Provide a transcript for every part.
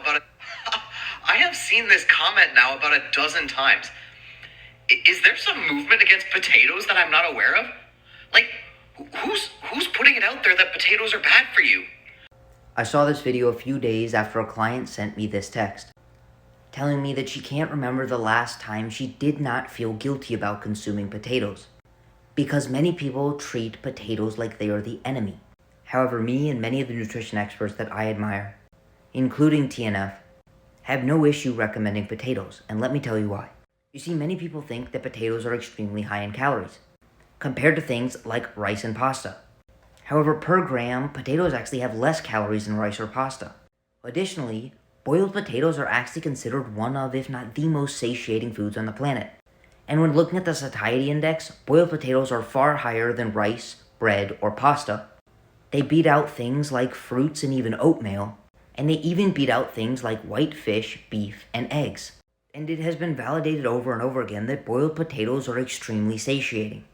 about it. I have seen this comment now about a dozen times. Is there some movement against potatoes that I'm not aware of? Like, who's putting it out there that potatoes are bad for you? I saw this video a few days after a client sent me this text, telling me that she can't remember the last time she did not feel guilty about consuming potatoes, because many people treat potatoes like they are the enemy. However, me and many of the nutrition experts that I admire, including TNF, have no issue recommending potatoes, and let me tell you why. You see, many people think that potatoes are extremely high in calories, compared to things like rice and pasta. However, per gram, potatoes actually have less calories than rice or pasta. Additionally, boiled potatoes are actually considered one of, if not the most satiating foods on the planet. And when looking at the satiety index, boiled potatoes are far higher than rice, bread, or pasta. They beat out things like fruits and even oatmeal, and they even beat out things like white fish, beef, and eggs. And it has been validated over and over again that boiled potatoes are extremely satiating.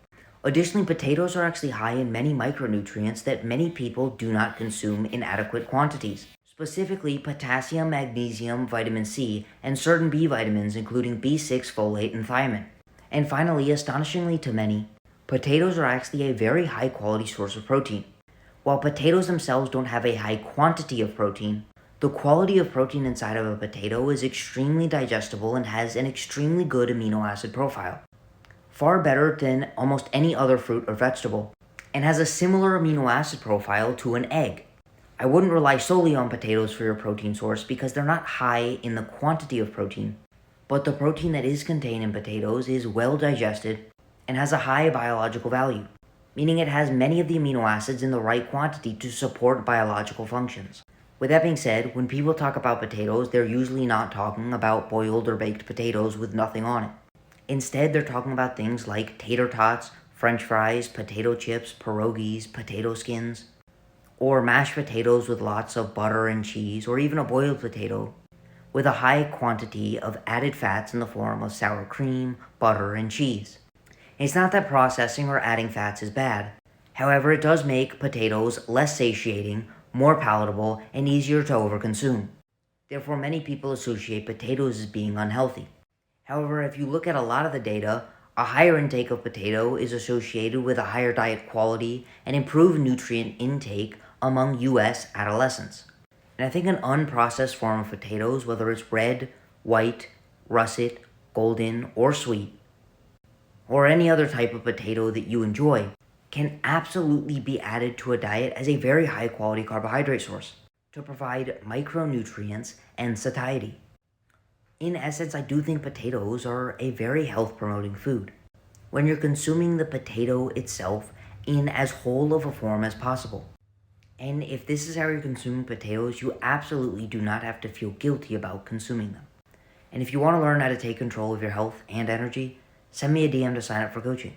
Additionally, potatoes are actually high in many micronutrients that many people do not consume in adequate quantities. Specifically, potassium, magnesium, vitamin C, and certain B vitamins including B6, folate, and thiamine. And finally, astonishingly to many, potatoes are actually a very high quality source of protein. While potatoes themselves don't have a high quantity of protein, the quality of protein inside of a potato is extremely digestible and has an extremely good amino acid profile, far better than almost any other fruit or vegetable, and has a similar amino acid profile to an egg. I wouldn't rely solely on potatoes for your protein source because they're not high in the quantity of protein, but the protein that is contained in potatoes is well digested and has a high biological value, meaning it has many of the amino acids in the right quantity to support biological functions. With that being said, when people talk about potatoes, they're usually not talking about boiled or baked potatoes with nothing on it. Instead, they're talking about things like tater tots, french fries, potato chips, pierogies, potato skins, or mashed potatoes with lots of butter and cheese, or even a boiled potato with a high quantity of added fats in the form of sour cream, butter, and cheese. It's not that processing or adding fats is bad. However, it does make potatoes less satiating, more palatable, and easier to overconsume. Therefore, many people associate potatoes as being unhealthy. However, if you look at a lot of the data, a higher intake of potato is associated with a higher diet quality and improved nutrient intake among US adolescents. And I think an unprocessed form of potatoes, whether it's red, white, russet, golden, or sweet, or any other type of potato that you enjoy, can absolutely be added to a diet as a very high quality carbohydrate source to provide micronutrients and satiety. In essence, I do think potatoes are a very health promoting food when you're consuming the potato itself in as whole of a form as possible. And if this is how you're consuming potatoes, you absolutely do not have to feel guilty about consuming them. And if you want to learn how to take control of your health and energy, send me a DM to sign up for coaching.